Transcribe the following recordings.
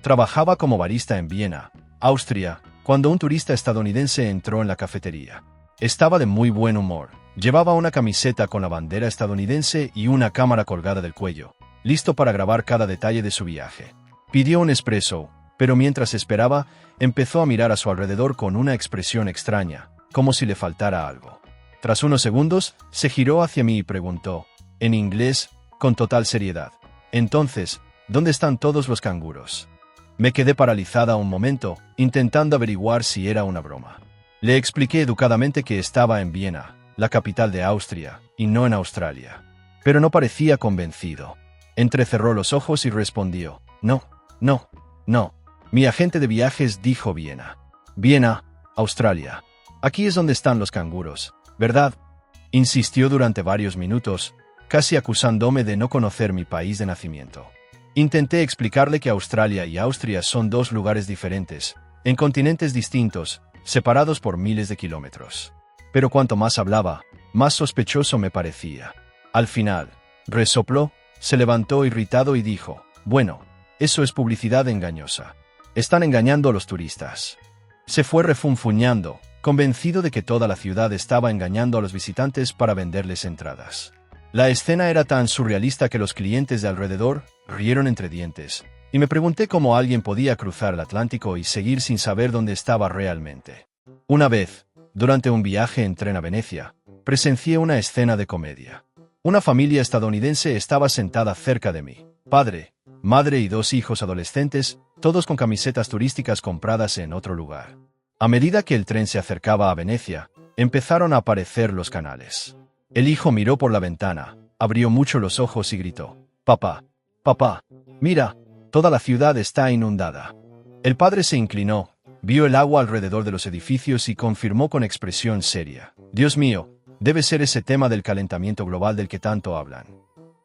Trabajaba como barista en Viena, Austria, cuando un turista estadounidense entró en la cafetería. Estaba de muy buen humor. Llevaba una camiseta con la bandera estadounidense y una cámara colgada del cuello, listo para grabar cada detalle de su viaje. Pidió un espresso, pero mientras esperaba, empezó a mirar a su alrededor con una expresión extraña, como si le faltara algo. Tras unos segundos, se giró hacia mí y preguntó, en inglés, con total seriedad: «Entonces, ¿dónde están todos los canguros?». Me quedé paralizada un momento, intentando averiguar si era una broma. Le expliqué educadamente que estaba en Viena, la capital de Austria, y no en Australia. Pero no parecía convencido. Entrecerró los ojos y respondió: «No, no, no. Mi agente de viajes dijo Viena. Viena, Australia. Aquí es donde están los canguros, ¿verdad?». Insistió durante varios minutos, casi acusándome de no conocer mi país de nacimiento. Intenté explicarle que Australia y Austria son dos lugares diferentes, en continentes distintos, separados por miles de kilómetros. Pero cuanto más hablaba, más sospechoso me parecía. Al final, resopló, se levantó irritado y dijo: «Bueno, eso es publicidad engañosa. Están engañando a los turistas». Se fue refunfuñando, convencido de que toda la ciudad estaba engañando a los visitantes para venderles entradas. La escena era tan surrealista que los clientes de alrededor rieron entre dientes, y me pregunté cómo alguien podía cruzar el Atlántico y seguir sin saber dónde estaba realmente. Una vez, durante un viaje en tren a Venecia, presencié una escena de comedia. Una familia estadounidense estaba sentada cerca de mí. Padre, madre y dos hijos adolescentes, todos con camisetas turísticas compradas en otro lugar. A medida que el tren se acercaba a Venecia, empezaron a aparecer los canales. El hijo miró por la ventana, abrió mucho los ojos y gritó: «Papá, papá, mira, toda la ciudad está inundada». El padre se inclinó, vio el agua alrededor de los edificios y confirmó con expresión seria: «Dios mío, debe ser ese tema del calentamiento global del que tanto hablan».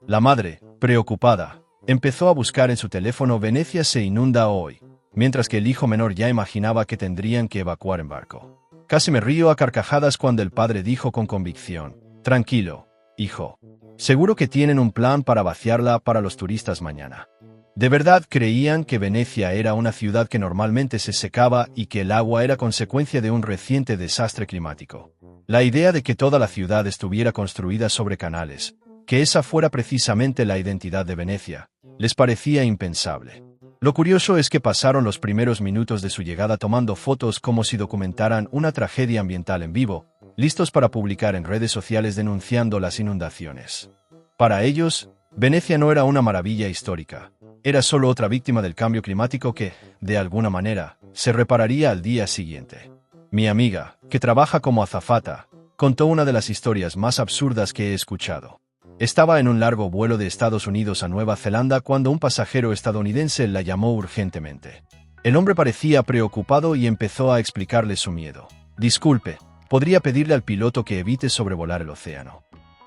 La madre, preocupada, empezó a buscar en su teléfono «Venecia se inunda hoy», mientras que el hijo menor ya imaginaba que tendrían que evacuar en barco. Casi me río a carcajadas cuando el padre dijo con convicción: «Tranquilo, hijo. Seguro que tienen un plan para vaciarla para los turistas mañana». De verdad creían que Venecia era una ciudad que normalmente se secaba y que el agua era consecuencia de un reciente desastre climático. La idea de que toda la ciudad estuviera construida sobre canales, que esa fuera precisamente la identidad de Venecia, les parecía impensable. Lo curioso es que pasaron los primeros minutos de su llegada tomando fotos como si documentaran una tragedia ambiental en vivo, listos para publicar en redes sociales denunciando las inundaciones. Para ellos, Venecia no era una maravilla histórica, era solo otra víctima del cambio climático que, de alguna manera, se repararía al día siguiente. Mi amiga, que trabaja como azafata, contó una de las historias más absurdas que he escuchado. Estaba en un largo vuelo de Estados Unidos a Nueva Zelanda cuando un pasajero estadounidense la llamó urgentemente. El hombre parecía preocupado y empezó a explicarle su miedo. «Disculpe, ¿podría pedirle al piloto que evite sobrevolar el océano?».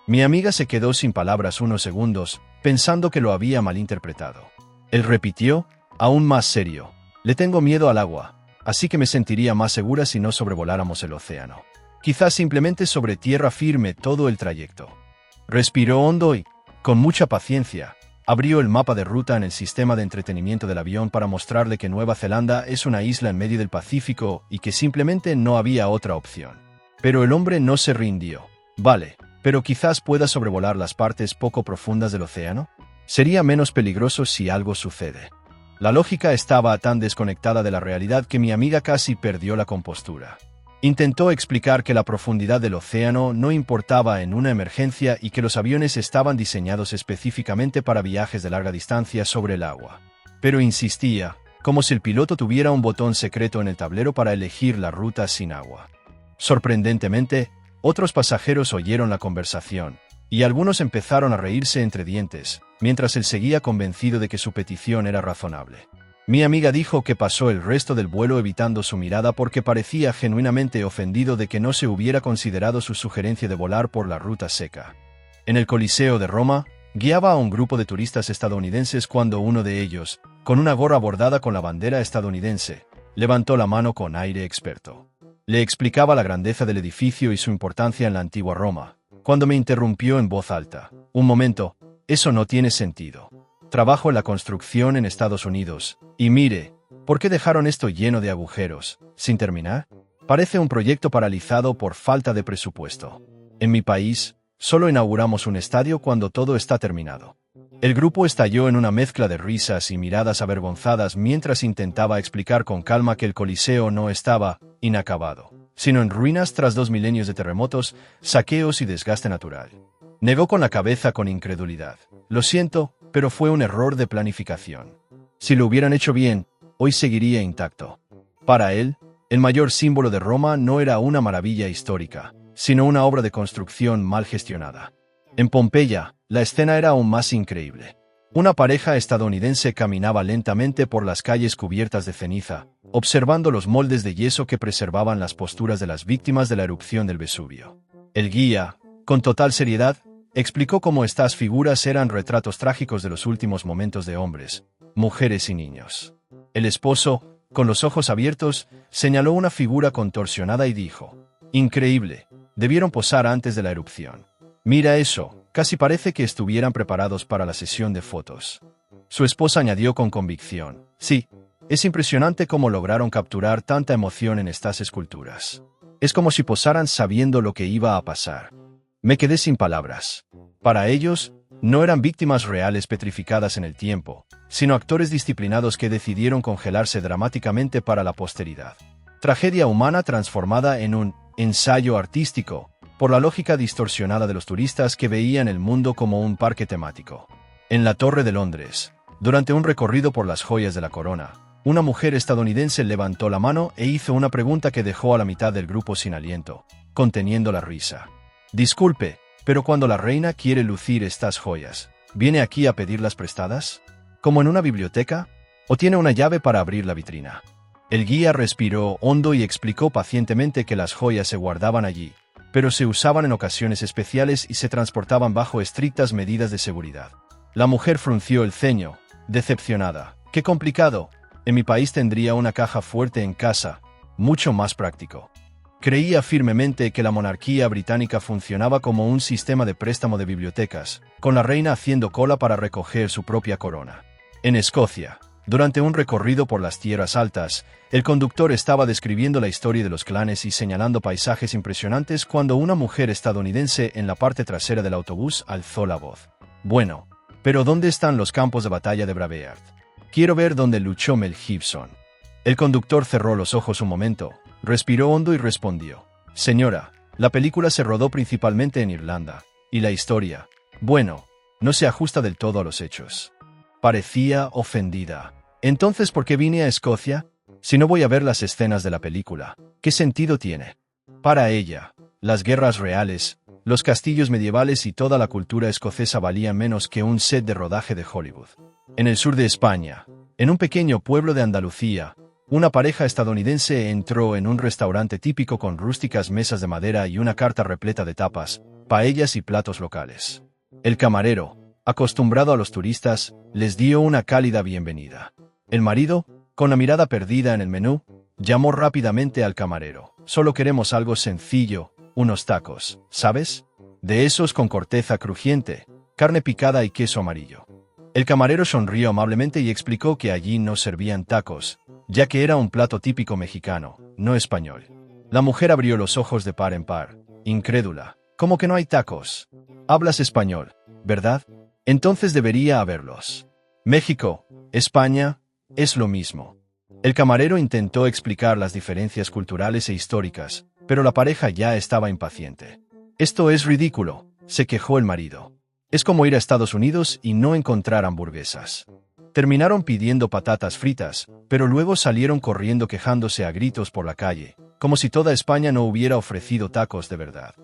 Mi amiga se quedó sin palabras unos segundos, pensando que lo había malinterpretado. Él repitió, aún más serio: «Le tengo miedo al agua, así que me sentiría más segura si no sobrevoláramos el océano. Quizás simplemente sobre tierra firme todo el trayecto». Respiró hondo y, con mucha paciencia, abrió el mapa de ruta en el sistema de entretenimiento del avión para mostrarle que Nueva Zelanda es una isla en medio del Pacífico y que simplemente no había otra opción. Pero el hombre no se rindió. «Vale, pero quizás pueda sobrevolar las partes poco profundas del océano. Sería menos peligroso si algo sucede». La lógica estaba tan desconectada de la realidad que mi amiga casi perdió la compostura. Intentó explicar que la profundidad del océano no importaba en una emergencia y que los aviones estaban diseñados específicamente para viajes de larga distancia sobre el agua. Pero insistía, como si el piloto tuviera un botón secreto en el tablero para elegir la ruta sin agua. Sorprendentemente, otros pasajeros oyeron la conversación, y algunos empezaron a reírse entre dientes, mientras él seguía convencido de que su petición era razonable. Mi amiga dijo que pasó el resto del vuelo evitando su mirada porque parecía genuinamente ofendido de que no se hubiera considerado su sugerencia de volar por la ruta seca. En el Coliseo de Roma, guiaba a un grupo de turistas estadounidenses cuando uno de ellos, con una gorra bordada con la bandera estadounidense, levantó la mano con aire experto. Le explicaba la grandeza del edificio y su importancia en la antigua Roma, cuando me interrumpió en voz alta: «Un momento, eso no tiene sentido. Trabajo en la construcción en Estados Unidos. Y mire, ¿por qué dejaron esto lleno de agujeros, sin terminar? Parece un proyecto paralizado por falta de presupuesto. En mi país, solo inauguramos un estadio cuando todo está terminado. El grupo estalló en una mezcla de risas y miradas avergonzadas mientras intentaba explicar con calma que el Coliseo no estaba inacabado, sino en ruinas tras 2 milenios de terremotos, saqueos y desgaste natural. Negó con la cabeza con incredulidad. Lo siento, pero fue un error de planificación. Si lo hubieran hecho bien, hoy seguiría intacto. Para él, el mayor símbolo de Roma no era una maravilla histórica, sino una obra de construcción mal gestionada. En Pompeya, la escena era aún más increíble. Una pareja estadounidense caminaba lentamente por las calles cubiertas de ceniza, observando los moldes de yeso que preservaban las posturas de las víctimas de la erupción del Vesubio. El guía, con total seriedad, explicó cómo estas figuras eran retratos trágicos de los últimos momentos de hombres, mujeres y niños. El esposo, con los ojos abiertos, señaló una figura contorsionada y dijo: «Increíble, debieron posar antes de la erupción. Mira eso, casi parece que estuvieran preparados para la sesión de fotos». Su esposa añadió con convicción: «Sí, es impresionante cómo lograron capturar tanta emoción en estas esculturas. Es como si posaran sabiendo lo que iba a pasar». Me quedé sin palabras. Para ellos, no eran víctimas reales petrificadas en el tiempo, sino actores disciplinados que decidieron congelarse dramáticamente para la posteridad. Tragedia humana transformada en un ensayo artístico, por la lógica distorsionada de los turistas que veían el mundo como un parque temático. En la Torre de Londres, durante un recorrido por las joyas de la corona, una mujer estadounidense levantó la mano e hizo una pregunta que dejó a la mitad del grupo sin aliento, conteniendo la risa. «Disculpe, pero cuando la reina quiere lucir estas joyas, ¿viene aquí a pedirlas prestadas? ¿Como en una biblioteca? ¿O tiene una llave para abrir la vitrina?» El guía respiró hondo y explicó pacientemente que las joyas se guardaban allí, pero se usaban en ocasiones especiales y se transportaban bajo estrictas medidas de seguridad. La mujer frunció el ceño, decepcionada. «Qué complicado. En mi país tendría una caja fuerte en casa, mucho más práctico». Creía firmemente que la monarquía británica funcionaba como un sistema de préstamo de bibliotecas, con la reina haciendo cola para recoger su propia corona. En Escocia, durante un recorrido por las tierras altas, el conductor estaba describiendo la historia de los clanes y señalando paisajes impresionantes cuando una mujer estadounidense en la parte trasera del autobús alzó la voz. «Bueno, pero ¿dónde están los campos de batalla de Braveheart? Quiero ver dónde luchó Mel Gibson». El conductor cerró los ojos un momento, respiró hondo y respondió: «Señora, la película se rodó principalmente en Irlanda, y la historia, bueno, no se ajusta del todo a los hechos». Parecía ofendida. «Entonces, ¿por qué vine a Escocia? Si no voy a ver las escenas de la película, ¿qué sentido tiene?». Para ella, las guerras reales, los castillos medievales y toda la cultura escocesa valían menos que un set de rodaje de Hollywood. En el sur de España, en un pequeño pueblo de Andalucía, una pareja estadounidense entró en un restaurante típico con rústicas mesas de madera y una carta repleta de tapas, paellas y platos locales. El camarero, acostumbrado a los turistas, les dio una cálida bienvenida. El marido, con la mirada perdida en el menú, llamó rápidamente al camarero: «Solo queremos algo sencillo, unos tacos, ¿sabes? De esos con corteza crujiente, carne picada y queso amarillo». El camarero sonrió amablemente y explicó que allí no servían tacos, ya que era un plato típico mexicano, no español. La mujer abrió los ojos de par en par, incrédula. «¿Cómo que no hay tacos? Hablas español, ¿verdad? Entonces debería haberlos. México, España, es lo mismo». El camarero intentó explicar las diferencias culturales e históricas, pero la pareja ya estaba impaciente. «Esto es ridículo», se quejó el marido. «Es como ir a Estados Unidos y no encontrar hamburguesas». Terminaron pidiendo patatas fritas, pero luego salieron corriendo quejándose a gritos por la calle, como si toda España no hubiera ofrecido tacos de verdad.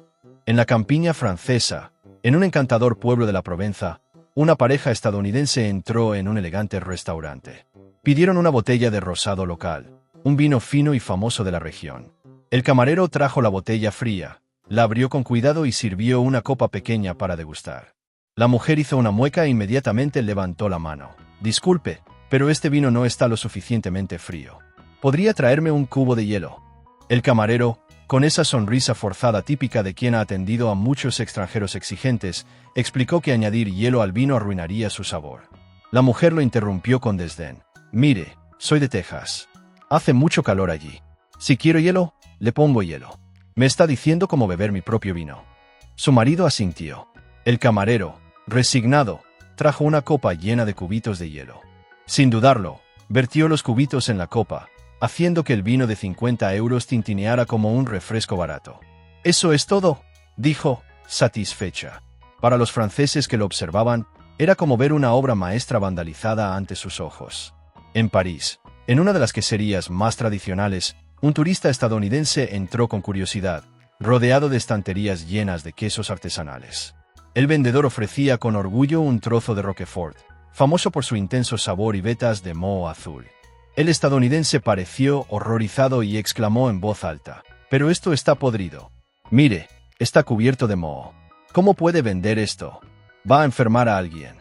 En la campiña francesa, en un encantador pueblo de la Provenza, una pareja estadounidense entró en un elegante restaurante. Pidieron una botella de rosado local, un vino fino y famoso de la región. El camarero trajo la botella fría, la abrió con cuidado y sirvió una copa pequeña para degustar. La mujer hizo una mueca e inmediatamente levantó la mano. «Disculpe, pero este vino no está lo suficientemente frío. ¿Podría traerme un cubo de hielo?». El camarero, con esa sonrisa forzada típica de quien ha atendido a muchos extranjeros exigentes, explicó que añadir hielo al vino arruinaría su sabor. La mujer lo interrumpió con desdén. Mire, soy de Texas. Hace mucho calor allí. Si quiero hielo, le pongo hielo. Me está diciendo cómo beber mi propio vino. Su marido asintió. El camarero, resignado, trajo una copa llena de cubitos de hielo. Sin dudarlo, vertió los cubitos en la copa, haciendo que el vino de 50 euros tintineara como un refresco barato. «¿Eso es todo?», dijo, satisfecha. Para los franceses que lo observaban, era como ver una obra maestra vandalizada ante sus ojos. En París, en una de las queserías más tradicionales, un turista estadounidense entró con curiosidad, rodeado de estanterías llenas de quesos artesanales. El vendedor ofrecía con orgullo un trozo de Roquefort, famoso por su intenso sabor y vetas de moho azul. El estadounidense pareció horrorizado y exclamó en voz alta: «Pero esto está podrido. Mire, está cubierto de moho. ¿Cómo puede vender esto? Va a enfermar a alguien».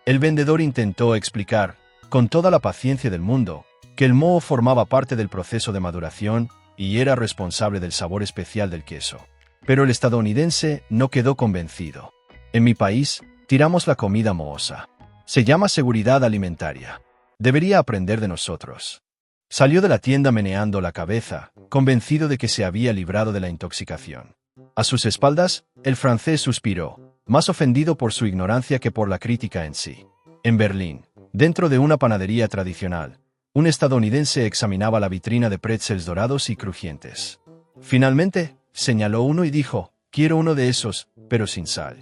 El vendedor intentó explicar, con toda la paciencia del mundo, que el moho formaba parte del proceso de maduración y era responsable del sabor especial del queso. Pero el estadounidense no quedó convencido. «En mi país, tiramos la comida mohosa. Se llama seguridad alimentaria. Debería aprender de nosotros». Salió de la tienda meneando la cabeza, convencido de que se había librado de la intoxicación. A sus espaldas, el francés suspiró, más ofendido por su ignorancia que por la crítica en sí. En Berlín, dentro de una panadería tradicional, un estadounidense examinaba la vitrina de pretzels dorados y crujientes. Finalmente, señaló uno y dijo: «Quiero uno de esos, pero sin sal.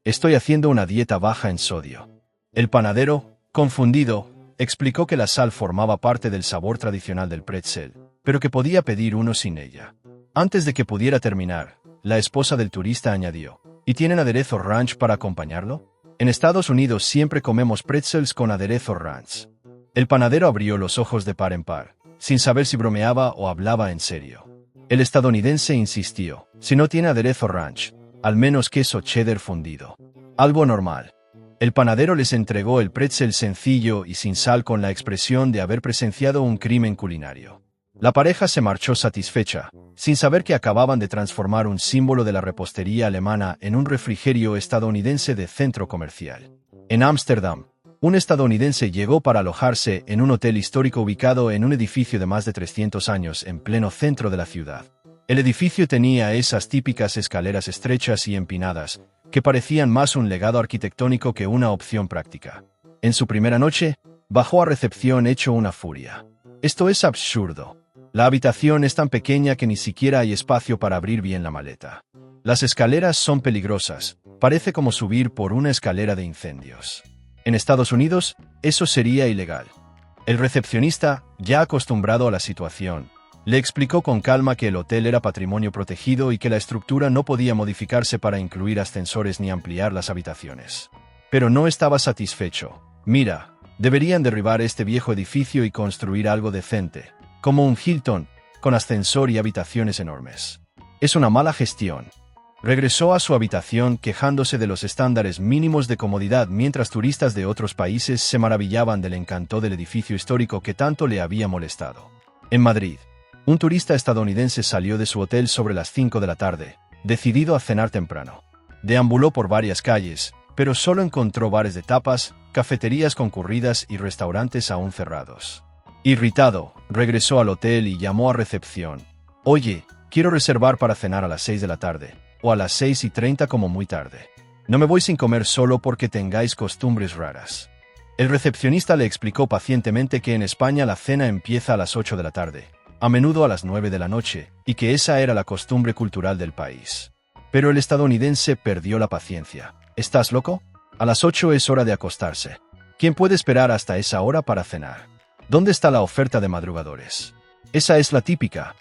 Estoy haciendo una dieta baja en sodio». El panadero, confundido, explicó que la sal formaba parte del sabor tradicional del pretzel, pero que podía pedir uno sin ella. Antes de que pudiera terminar, la esposa del turista añadió: «¿Y tienen aderezo ranch para acompañarlo? En Estados Unidos siempre comemos pretzels con aderezo ranch». El panadero abrió los ojos de par en par, sin saber si bromeaba o hablaba en serio. El estadounidense insistió: «Si no tiene aderezo ranch, al menos queso cheddar fundido. Algo normal». El panadero les entregó el pretzel sencillo y sin sal con la expresión de haber presenciado un crimen culinario. La pareja se marchó satisfecha, sin saber que acababan de transformar un símbolo de la repostería alemana en un refrigerio estadounidense de centro comercial. En Ámsterdam, un estadounidense llegó para alojarse en un hotel histórico ubicado en un edificio de más de 300 años en pleno centro de la ciudad. El edificio tenía esas típicas escaleras estrechas y empinadas, que parecían más un legado arquitectónico que una opción práctica. En su primera noche, bajó a recepción hecho una furia. «Esto es absurdo. La habitación es tan pequeña que ni siquiera hay espacio para abrir bien la maleta. Las escaleras son peligrosas, parece como subir por una escalera de incendios. En Estados Unidos, eso sería ilegal». El recepcionista, ya acostumbrado a la situación, le explicó con calma que el hotel era patrimonio protegido y que la estructura no podía modificarse para incluir ascensores ni ampliar las habitaciones. Pero no estaba satisfecho. «Mira, deberían derribar este viejo edificio y construir algo decente, como un Hilton, con ascensor y habitaciones enormes. Es una mala gestión». Regresó a su habitación quejándose de los estándares mínimos de comodidad mientras turistas de otros países se maravillaban del encanto del edificio histórico que tanto le había molestado. En Madrid, un turista estadounidense salió de su hotel sobre las 5 de la tarde, decidido a cenar temprano. Deambuló por varias calles, pero solo encontró bares de tapas, cafeterías concurridas y restaurantes aún cerrados. Irritado, regresó al hotel y llamó a recepción. «Oye, quiero reservar para cenar a las 6 de la tarde, o a las 6:30 como muy tarde. No me voy sin comer solo porque tengáis costumbres raras». El recepcionista le explicó pacientemente que en España la cena empieza a las 8 de la tarde, a menudo a las 9 de la noche, y que esa era la costumbre cultural del país. Pero el estadounidense perdió la paciencia. «¿Estás loco? A las 8 es hora de acostarse. ¿Quién puede esperar hasta esa hora para cenar? ¿Dónde está la oferta de madrugadores? Esa es la típica».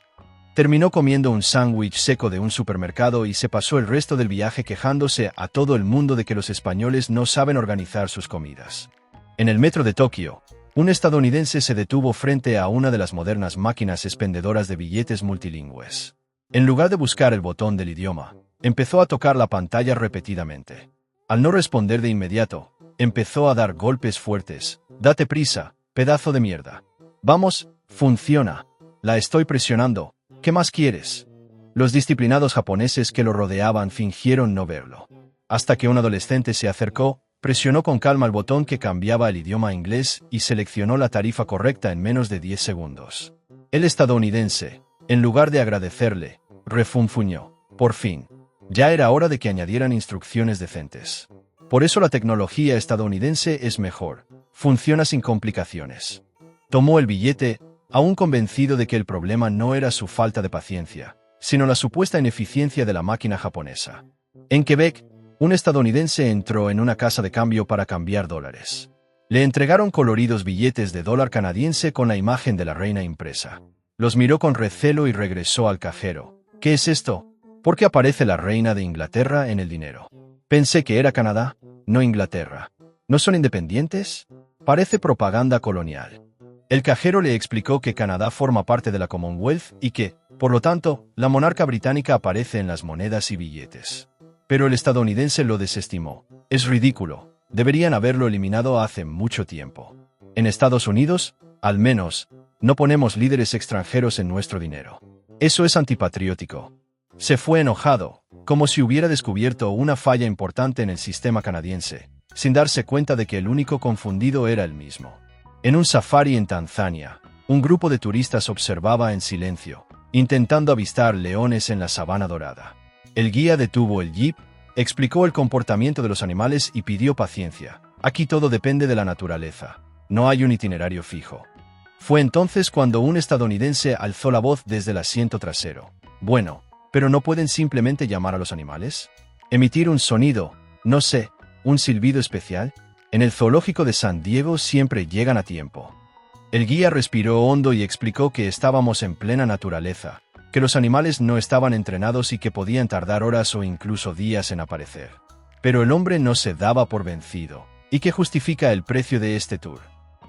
Terminó comiendo un sándwich seco de un supermercado y se pasó el resto del viaje quejándose a todo el mundo de que los españoles no saben organizar sus comidas. En el metro de Tokio, un estadounidense se detuvo frente a una de las modernas máquinas expendedoras de billetes multilingües. En lugar de buscar el botón del idioma, empezó a tocar la pantalla repetidamente. Al no responder de inmediato, empezó a dar golpes fuertes. «Date prisa, pedazo de mierda. Vamos, funciona. La estoy presionando. ¿Qué más quieres?». Los disciplinados japoneses que lo rodeaban fingieron no verlo. Hasta que un adolescente se acercó, Presionó con calma el botón que cambiaba el idioma a inglés y seleccionó la tarifa correcta en menos de 10 segundos. El estadounidense, en lugar de agradecerle, refunfuñó. Por fin. Ya era hora de que añadieran instrucciones decentes. Por eso la tecnología estadounidense es mejor. Funciona sin complicaciones. Tomó el billete, aún convencido de que el problema no era su falta de paciencia, sino la supuesta ineficiencia de la máquina japonesa. En Quebec, un estadounidense entró en una casa de cambio para cambiar dólares. Le entregaron coloridos billetes de dólar canadiense con la imagen de la reina impresa. Los miró con recelo y regresó al cajero. ¿Qué es esto? ¿Por qué aparece la reina de Inglaterra en el dinero? Pensé que era Canadá, no Inglaterra. ¿No son independientes? Parece propaganda colonial. El cajero le explicó que Canadá forma parte de la Commonwealth y que, por lo tanto, la monarca británica aparece en las monedas y billetes. Pero el estadounidense lo desestimó. Es ridículo. Deberían haberlo eliminado hace mucho tiempo. En Estados Unidos, al menos, no ponemos líderes extranjeros en nuestro dinero. Eso es antipatriótico. Se fue enojado, como si hubiera descubierto una falla importante en el sistema canadiense, sin darse cuenta de que el único confundido era él mismo. En un safari en Tanzania, un grupo de turistas observaba en silencio, intentando avistar leones en la sabana dorada. El guía detuvo el jeep, explicó el comportamiento de los animales y pidió paciencia. Aquí todo depende de la naturaleza. No hay un itinerario fijo. Fue entonces cuando un estadounidense alzó la voz desde el asiento trasero. Bueno, ¿pero no pueden simplemente llamar a los animales? Emitir un sonido, no sé, un silbido especial. En el zoológico de San Diego siempre llegan a tiempo. El guía respiró hondo y explicó que estábamos en plena naturaleza, que los animales no estaban entrenados y que podían tardar horas o incluso días en aparecer. Pero el hombre no se daba por vencido. ¿Y qué justifica el precio de este tour?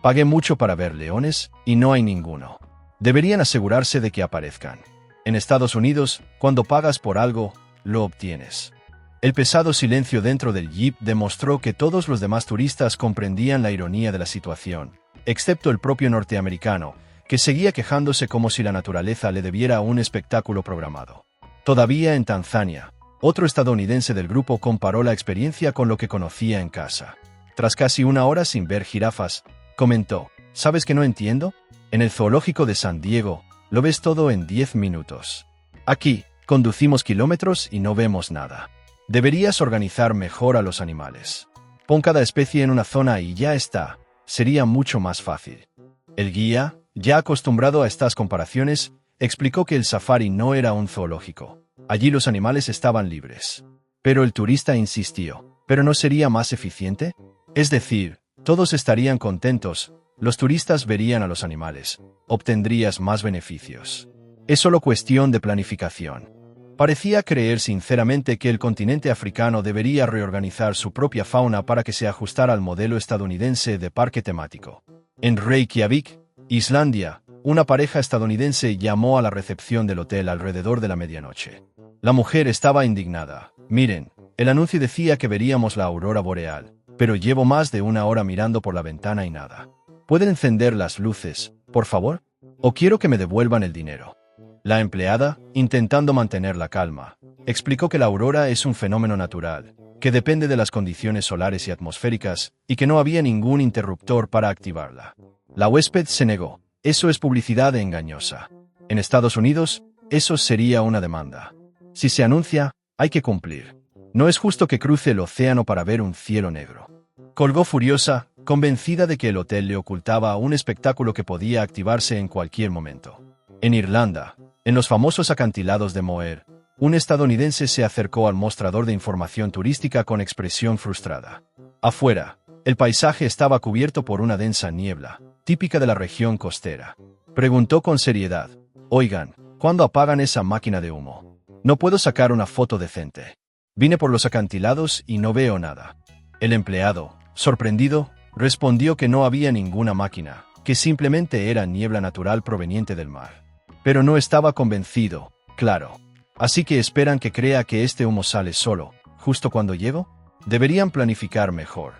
Pagué mucho para ver leones y no hay ninguno. Deberían asegurarse de que aparezcan. En Estados Unidos, cuando pagas por algo, lo obtienes. El pesado silencio dentro del jeep demostró que todos los demás turistas comprendían la ironía de la situación, excepto el propio norteamericano, que seguía quejándose como si la naturaleza le debiera un espectáculo programado. Todavía en Tanzania, otro estadounidense del grupo comparó la experiencia con lo que conocía en casa. Tras casi una hora sin ver jirafas, comentó, ¿sabes que no entiendo? En el zoológico de San Diego, lo ves todo en 10 minutos. Aquí, conducimos kilómetros y no vemos nada. Deberías organizar mejor a los animales. Pon cada especie en una zona y ya está. Sería mucho más fácil. El guía, ya acostumbrado a estas comparaciones, explicó que el safari no era un zoológico. Allí los animales estaban libres. Pero el turista insistió, ¿pero no sería más eficiente? Es decir, todos estarían contentos, los turistas verían a los animales, obtendrías más beneficios. Es solo cuestión de planificación. Parecía creer sinceramente que el continente africano debería reorganizar su propia fauna para que se ajustara al modelo estadounidense de parque temático. En Reykjavik, Islandia, una pareja estadounidense llamó a la recepción del hotel alrededor de la medianoche. La mujer estaba indignada. Miren, el anuncio decía que veríamos la aurora boreal, pero llevo más de una hora mirando por la ventana y nada. ¿Pueden encender las luces, por favor? ¿O quiero que me devuelvan el dinero? La empleada, intentando mantener la calma, explicó que la aurora es un fenómeno natural, que depende de las condiciones solares y atmosféricas, y que no había ningún interruptor para activarla. La huésped se negó. Eso es publicidad engañosa. En Estados Unidos, eso sería una demanda. Si se anuncia, hay que cumplir. No es justo que cruce el océano para ver un cielo negro. Colgó furiosa, convencida de que el hotel le ocultaba un espectáculo que podía activarse en cualquier momento. En Irlanda, en los famosos acantilados de Moher, un estadounidense se acercó al mostrador de información turística con expresión frustrada. Afuera, el paisaje estaba cubierto por una densa niebla, típica de la región costera. Preguntó con seriedad, «Oigan, ¿cuándo apagan esa máquina de humo? No puedo sacar una foto decente. Vine por los acantilados y no veo nada». El empleado, sorprendido, respondió que no había ninguna máquina, que simplemente era niebla natural proveniente del mar. Pero no estaba convencido, claro. Así que esperan que crea que este humo sale solo, justo cuando llego. Deberían planificar mejor.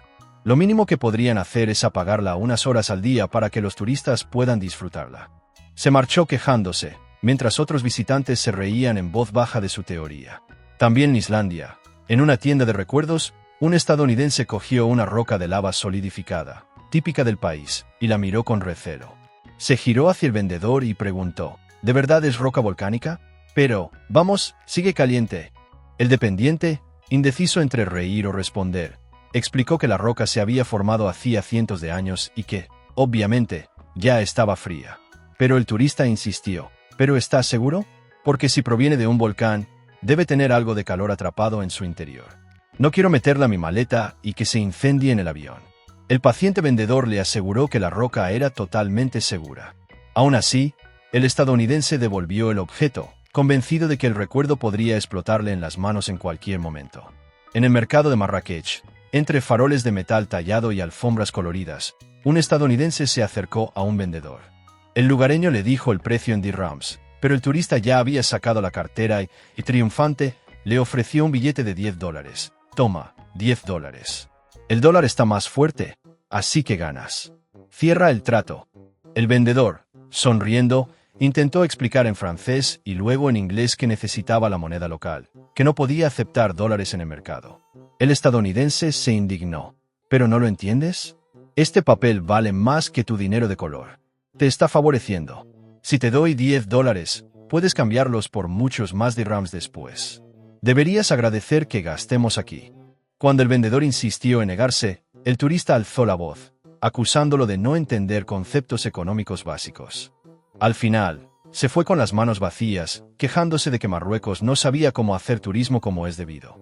Lo mínimo que podrían hacer es apagarla unas horas al día para que los turistas puedan disfrutarla. Se marchó quejándose, mientras otros visitantes se reían en voz baja de su teoría. También en Islandia, en una tienda de recuerdos, Un estadounidense cogió una roca de lava solidificada, típica del país, y la miró con recelo. Se giró hacia el vendedor y preguntó, ¿de verdad es roca volcánica? Pero, vamos, sigue caliente. El dependiente, indeciso entre reír o responder, explicó que la roca se había formado hacía cientos de años y que, obviamente, ya estaba fría. Pero el turista insistió, ¿pero estás seguro? Porque si proviene de un volcán, debe tener algo de calor atrapado en su interior. No quiero meterla en mi maleta y que se incendie en el avión. El paciente vendedor le aseguró que la roca era totalmente segura. Aún así, el estadounidense devolvió el objeto, convencido de que el recuerdo podría explotarle en las manos en cualquier momento. En el mercado de Marrakech, entre faroles de metal tallado y alfombras coloridas, un estadounidense se acercó a un vendedor. El lugareño le dijo el precio en dirhams, pero el turista ya había sacado la cartera y triunfante, le ofreció un billete de $10. Toma, $10. El dólar está más fuerte, así que ganas. Cierra el trato. El vendedor, sonriendo, intentó explicar en francés y luego en inglés que necesitaba la moneda local, que no podía aceptar dólares en el mercado. El estadounidense se indignó. ¿Pero no lo entiendes? Este papel vale más que tu dinero de color. Te está favoreciendo. Si te doy $10, puedes cambiarlos por muchos más dirhams después. Deberías agradecer que gastemos aquí. Cuando el vendedor insistió en negarse, el turista alzó la voz, acusándolo de no entender conceptos económicos básicos. Al final, se fue con las manos vacías, quejándose de que Marruecos no sabía cómo hacer turismo como es debido.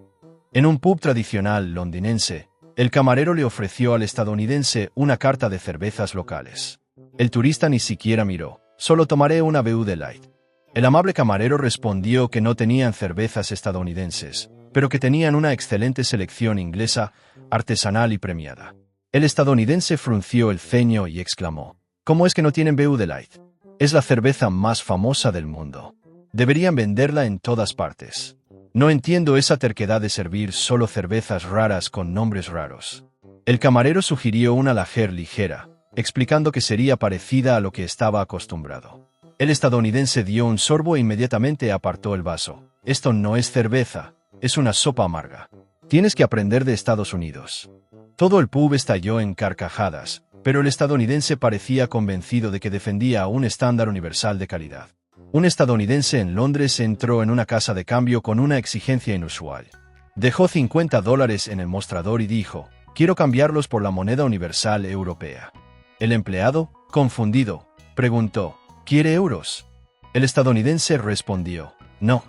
En un pub tradicional londinense, el camarero le ofreció al estadounidense una carta de cervezas locales. El turista ni siquiera miró, solo tomaré una Bud Light. El amable camarero respondió que no tenían cervezas estadounidenses, pero que tenían una excelente selección inglesa, artesanal y premiada. El estadounidense frunció el ceño y exclamó, ¿cómo es que no tienen Bud Light? Es la cerveza más famosa del mundo. Deberían venderla en todas partes. No entiendo esa terquedad de servir solo cervezas raras con nombres raros. El camarero sugirió una lager ligera, explicando que sería parecida a lo que estaba acostumbrado. El estadounidense dio un sorbo e inmediatamente apartó el vaso. Esto no es cerveza, es una sopa amarga. Tienes que aprender de Estados Unidos. Todo el pub estalló en carcajadas, pero el estadounidense parecía convencido de que defendía un estándar universal de calidad. Un estadounidense en Londres entró en una casa de cambio con una exigencia inusual. Dejó $50 en el mostrador y dijo, quiero cambiarlos por la moneda universal europea. El empleado, confundido, preguntó, ¿quiere euros? El estadounidense respondió, no.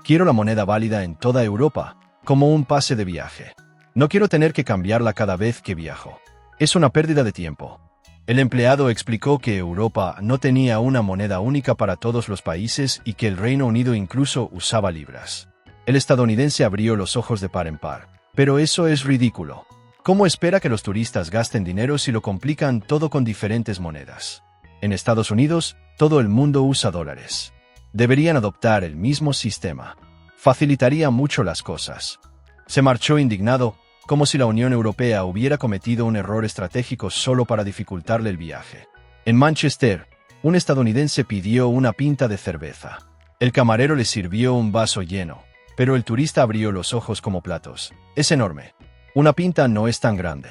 Quiero la moneda válida en toda Europa, como un pase de viaje. No quiero tener que cambiarla cada vez que viajo. Es una pérdida de tiempo. El empleado explicó que Europa no tenía una moneda única para todos los países y que el Reino Unido incluso usaba libras. El estadounidense abrió los ojos de par en par. Pero eso es ridículo. ¿Cómo espera que los turistas gasten dinero si lo complican todo con diferentes monedas? En Estados Unidos, todo el mundo usa dólares. Deberían adoptar el mismo sistema. Facilitaría mucho las cosas. Se marchó indignado, como si la Unión Europea hubiera cometido un error estratégico solo para dificultarle el viaje. En Manchester, un estadounidense pidió una pinta de cerveza. El camarero le sirvió un vaso lleno, pero el turista abrió los ojos como platos. Es enorme. Una pinta no es tan grande.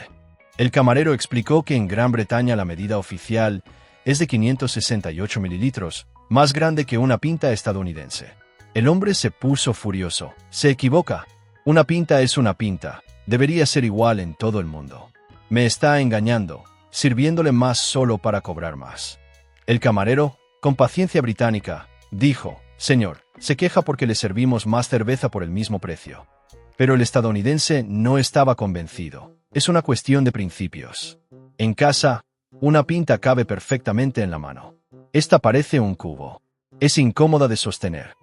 El camarero explicó que en Gran Bretaña la medida oficial es de 568 mililitros, más grande que una pinta estadounidense. El hombre se puso furioso. Se equivoca. Una pinta es una pinta. Debería ser igual en todo el mundo. Me está engañando, sirviéndole más solo para cobrar más. El camarero, con paciencia británica, dijo, señor, se queja porque le servimos más cerveza por el mismo precio. Pero el estadounidense no estaba convencido. Es una cuestión de principios. En casa, una pinta cabe perfectamente en la mano. Esta parece un cubo. Es incómoda de sostener.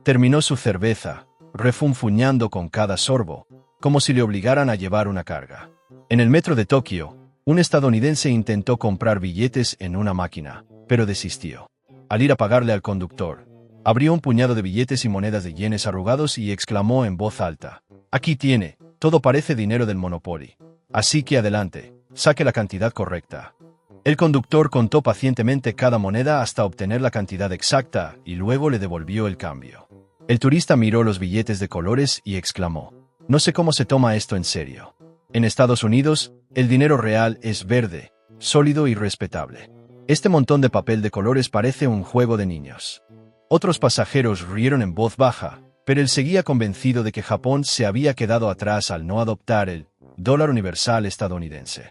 Terminó su cerveza, refunfuñando con cada sorbo, como si le obligaran a llevar una carga. En el metro de Tokio, un estadounidense intentó comprar billetes en una máquina, pero desistió. Al ir a pagarle al conductor, abrió un puñado de billetes y monedas de yenes arrugados y exclamó en voz alta, «Aquí tiene, todo parece dinero del Monopoly. Así que adelante, saque la cantidad correcta». El conductor contó pacientemente cada moneda hasta obtener la cantidad exacta y luego le devolvió el cambio. El turista miró los billetes de colores y exclamó, No sé cómo se toma esto en serio. En Estados Unidos, el dinero real es verde, sólido y respetable. Este montón de papel de colores parece un juego de niños. Otros pasajeros rieron en voz baja, pero él seguía convencido de que Japón se había quedado atrás al no adoptar el dólar universal estadounidense.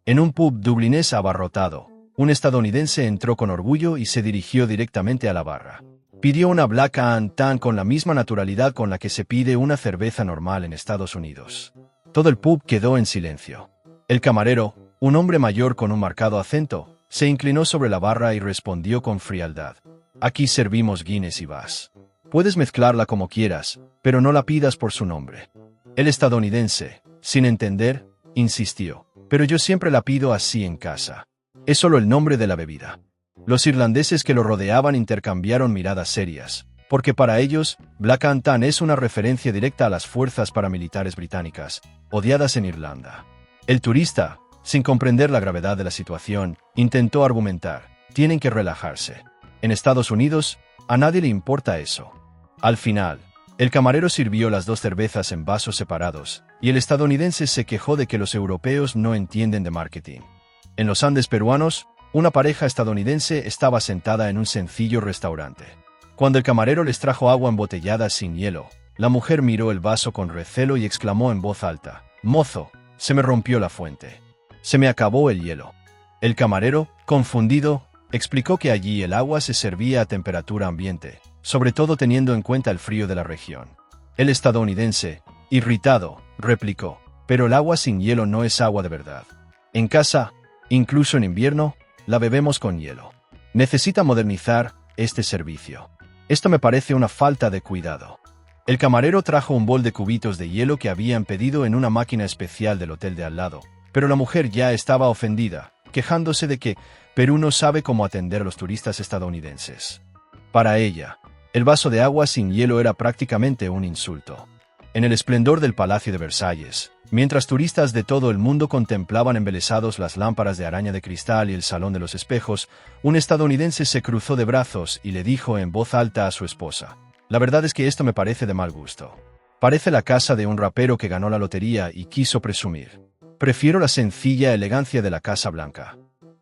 En un pub dublinés abarrotado, un estadounidense entró con orgullo y se dirigió directamente a la barra. Pidió una Black and Tan con la misma naturalidad con la que se pide una cerveza normal en Estados Unidos. Todo el pub quedó en silencio. El camarero, un hombre mayor con un marcado acento, se inclinó sobre la barra y respondió con frialdad. Aquí servimos Guinness y Bass. Puedes mezclarla como quieras, pero no la pidas por su nombre. El estadounidense, sin entender, insistió. Pero yo siempre la pido así en casa. Es solo el nombre de la bebida. Los irlandeses que lo rodeaban intercambiaron miradas serias, porque para ellos, Black and Tan es una referencia directa a las fuerzas paramilitares británicas, odiadas en Irlanda. El turista, sin comprender la gravedad de la situación, intentó argumentar. Tienen que relajarse. En Estados Unidos, a nadie le importa eso. Al final, el camarero sirvió las dos cervezas en vasos separados, y el estadounidense se quejó de que los europeos no entienden de marketing. En los Andes peruanos, una pareja estadounidense estaba sentada en un sencillo restaurante. Cuando el camarero les trajo agua embotellada sin hielo, la mujer miró el vaso con recelo y exclamó en voz alta: «Mozo, se me rompió la fuente. Se me acabó el hielo». El camarero, confundido, explicó que allí el agua se servía a temperatura ambiente, sobre todo teniendo en cuenta el frío de la región. El estadounidense, irritado, replicó: «Pero el agua sin hielo no es agua de verdad. En casa, incluso en invierno, la bebemos con hielo. Necesita modernizar este servicio. Esto me parece una falta de cuidado». El camarero trajo un bol de cubitos de hielo que habían pedido en una máquina especial del hotel de al lado, pero la mujer ya estaba ofendida, quejándose de que Perú no sabe cómo atender a los turistas estadounidenses. Para ella, el vaso de agua sin hielo era prácticamente un insulto. En el esplendor del Palacio de Versalles, mientras turistas de todo el mundo contemplaban embelesados las lámparas de araña de cristal y el Salón de los Espejos, un estadounidense se cruzó de brazos y le dijo en voz alta a su esposa: «La verdad es que esto me parece de mal gusto. Parece la casa de un rapero que ganó la lotería y quiso presumir. Prefiero la sencilla elegancia de la Casa Blanca».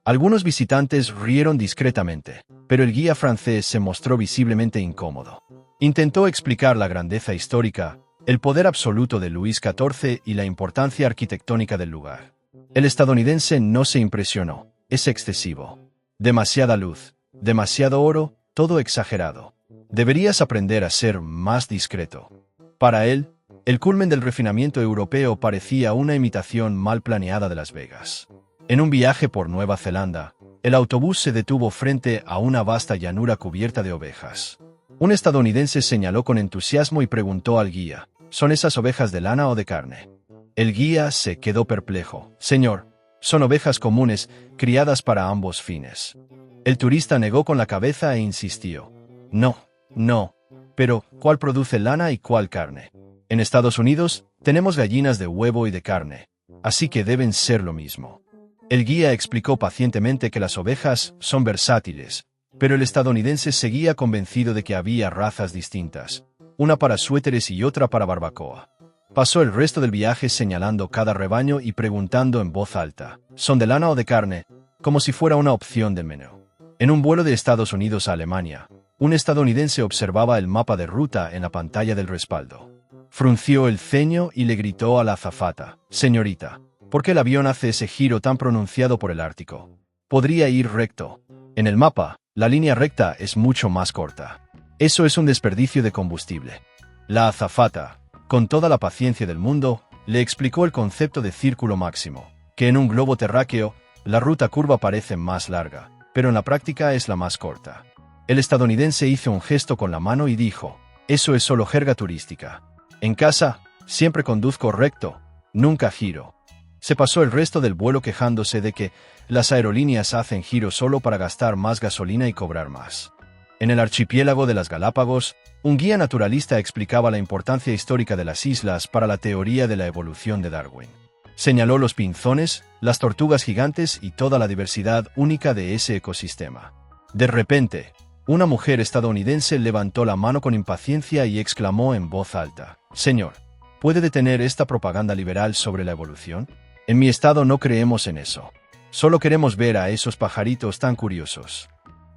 Algunos visitantes rieron discretamente, pero el guía francés se mostró visiblemente incómodo. Intentó explicar la grandeza histórica, el poder absoluto de Luis XIV y la importancia arquitectónica del lugar. El estadounidense no se impresionó. «Es excesivo. Demasiada luz, demasiado oro, todo exagerado. Deberías aprender a ser más discreto». Para él, el culmen del refinamiento europeo parecía una imitación mal planeada de Las Vegas. En un viaje por Nueva Zelanda, el autobús se detuvo frente a una vasta llanura cubierta de ovejas. Un estadounidense señaló con entusiasmo y preguntó al guía: «¿Son esas ovejas de lana o de carne?». El guía se quedó perplejo. «Señor, son ovejas comunes, criadas para ambos fines». El turista negó con la cabeza e insistió: «No, no. Pero, ¿cuál produce lana y cuál carne? En Estados Unidos, tenemos gallinas de huevo y de carne, así que deben ser lo mismo». El guía explicó pacientemente que las ovejas son versátiles, pero el estadounidense seguía convencido de que había razas distintas, una para suéteres y otra para barbacoa. Pasó el resto del viaje señalando cada rebaño y preguntando en voz alta: «¿Son de lana o de carne?», como si fuera una opción de menú. En un vuelo de Estados Unidos a Alemania, un estadounidense observaba el mapa de ruta en la pantalla del respaldo. Frunció el ceño y le gritó a la azafata: «Señorita, ¿por qué el avión hace ese giro tan pronunciado por el Ártico? Podría ir recto. En el mapa, la línea recta es mucho más corta. Eso es un desperdicio de combustible». La azafata, con toda la paciencia del mundo, le explicó el concepto de círculo máximo, que en un globo terráqueo, la ruta curva parece más larga, pero en la práctica es la más corta. El estadounidense hizo un gesto con la mano y dijo: «Eso es solo jerga turística. En casa, siempre conduzco recto, nunca giro». Se pasó el resto del vuelo quejándose de que las aerolíneas hacen giros solo para gastar más gasolina y cobrar más. En el archipiélago de las Galápagos, un guía naturalista explicaba la importancia histórica de las islas para la teoría de la evolución de Darwin. Señaló los pinzones, las tortugas gigantes y toda la diversidad única de ese ecosistema. De repente, una mujer estadounidense levantó la mano con impaciencia y exclamó en voz alta: «Señor, puede detener esta propaganda liberal sobre la evolución? En mi estado no creemos en eso. Solo queremos ver a esos pajaritos tan curiosos.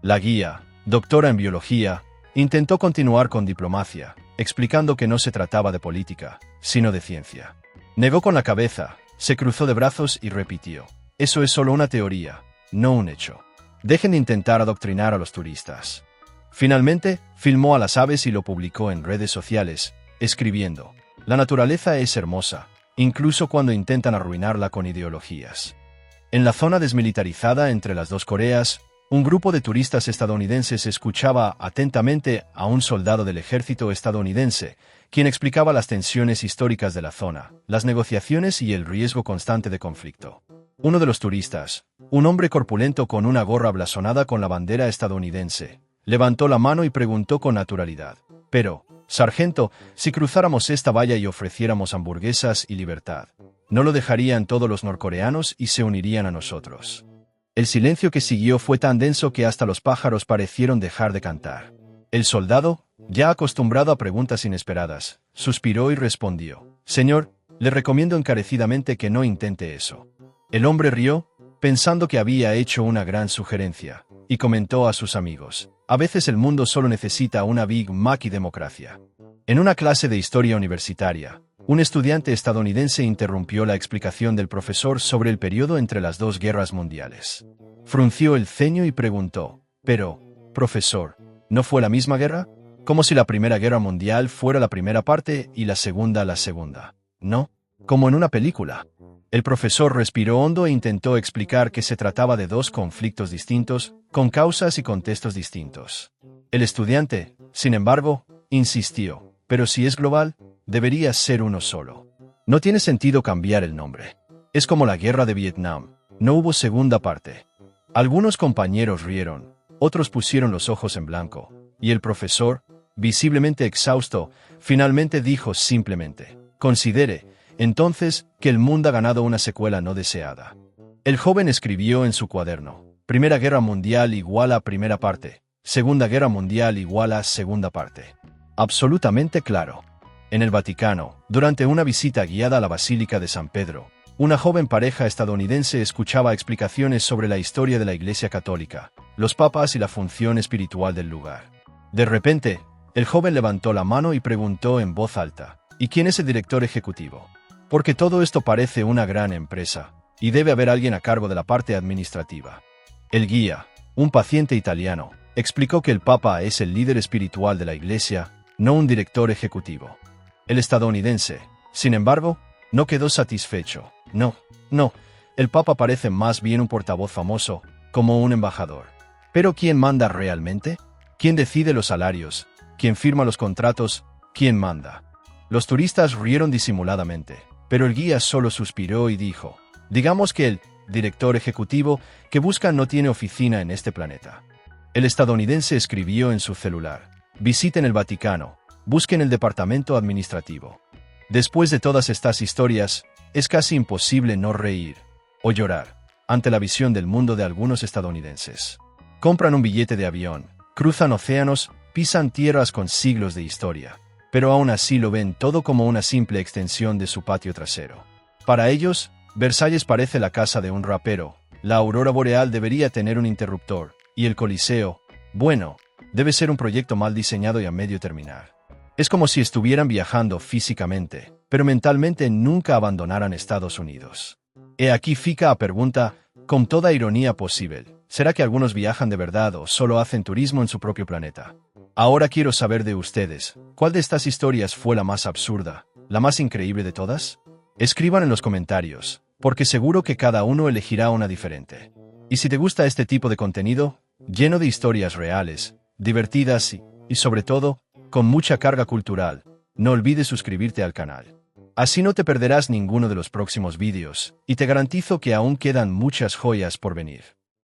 La guía, doctora en biología, intentó continuar con diplomacia, explicando que no se trataba de política, sino de ciencia. Negó con la cabeza, se cruzó de brazos y repitió: eso es solo una teoría, no un hecho. Dejen de intentar adoctrinar a los turistas. Finalmente, filmó a las aves y lo publicó en redes sociales, escribiendo: la naturaleza es hermosa, incluso cuando intentan arruinarla con ideologías. En la zona desmilitarizada entre las dos Coreas, un grupo de turistas estadounidenses escuchaba atentamente a un soldado del ejército estadounidense, quien explicaba las tensiones históricas de la zona, las negociaciones y el riesgo constante de conflicto. Uno de los turistas, un hombre corpulento con una gorra blasonada con la bandera estadounidense, levantó la mano y preguntó con naturalidad: pero, sargento, si cruzáramos esta valla y ofreciéramos hamburguesas y libertad, ¿no lo dejarían todos los norcoreanos y se unirían a nosotros? El silencio que siguió fue tan denso que hasta los pájaros parecieron dejar de cantar. El soldado, ya acostumbrado a preguntas inesperadas, suspiró y respondió: señor, le recomiendo encarecidamente que no intente eso. El hombre rió, pensando que había hecho una gran sugerencia, y comentó a sus amigos: a veces el mundo solo necesita una Big Mac y democracia. En una clase de historia universitaria, un estudiante estadounidense interrumpió la explicación del profesor sobre el periodo entre las dos guerras mundiales. Frunció el ceño y preguntó: pero, profesor, ¿no fue la misma guerra? Como si la Primera Guerra Mundial fuera la primera parte y la segunda. ¿No? Como en una película. El profesor respiró hondo e intentó explicar que se trataba de dos conflictos distintos, con causas y contextos distintos. El estudiante, sin embargo, insistió: pero si es global, debería ser uno solo. No tiene sentido cambiar el nombre. Es como la guerra de Vietnam, no hubo segunda parte. Algunos compañeros rieron, otros pusieron los ojos en blanco, y el profesor, visiblemente exhausto, finalmente dijo simplemente: considere, entonces, que el mundo ha ganado una secuela no deseada. El joven escribió en su cuaderno: Primera Guerra Mundial igual a primera parte, Segunda Guerra Mundial igual a segunda parte. Absolutamente claro. En el Vaticano, durante una visita guiada a la Basílica de San Pedro, una joven pareja estadounidense escuchaba explicaciones sobre la historia de la Iglesia Católica, los papas y la función espiritual del lugar. De repente, el joven levantó la mano y preguntó en voz alta: ¿y quién es el director ejecutivo? Porque todo esto parece una gran empresa, y debe haber alguien a cargo de la parte administrativa. El guía, un paciente italiano, explicó que el Papa es el líder espiritual de la Iglesia, no un director ejecutivo. El estadounidense, sin embargo, no quedó satisfecho. No, el Papa parece más bien un portavoz famoso, como un embajador. ¿Pero quién manda realmente? ¿Quién decide los salarios? ¿Quién firma los contratos? ¿Quién manda? Los turistas rieron disimuladamente, pero el guía solo suspiró y dijo: digamos que el director ejecutivo que buscan no tiene oficina en este planeta. El estadounidense escribió en su celular: visiten el Vaticano, busquen el departamento administrativo. Después de todas estas historias, es casi imposible no reír o llorar ante la visión del mundo de algunos estadounidenses. Compran un billete de avión, cruzan océanos, pisan tierras con siglos de historia, pero aún así lo ven todo como una simple extensión de su patio trasero. Para ellos, Versalles parece la casa de un rapero, la aurora boreal debería tener un interruptor, y el Coliseo, bueno, debe ser un proyecto mal diseñado y a medio terminar. Es como si estuvieran viajando físicamente, pero mentalmente nunca abandonaran Estados Unidos. He aquí fica a pregunta, con toda ironía posible: ¿será que algunos viajan de verdad o solo hacen turismo en su propio planeta? Ahora quiero saber de ustedes, ¿cuál de estas historias fue la más absurda, la más increíble de todas? Escriban en los comentarios, porque seguro que cada uno elegirá una diferente. Y si te gusta este tipo de contenido, lleno de historias reales, divertidas y sobre todo, con mucha carga cultural, no olvides suscribirte al canal. Así no te perderás ninguno de los próximos vídeos, y te garantizo que aún quedan muchas joyas por venir.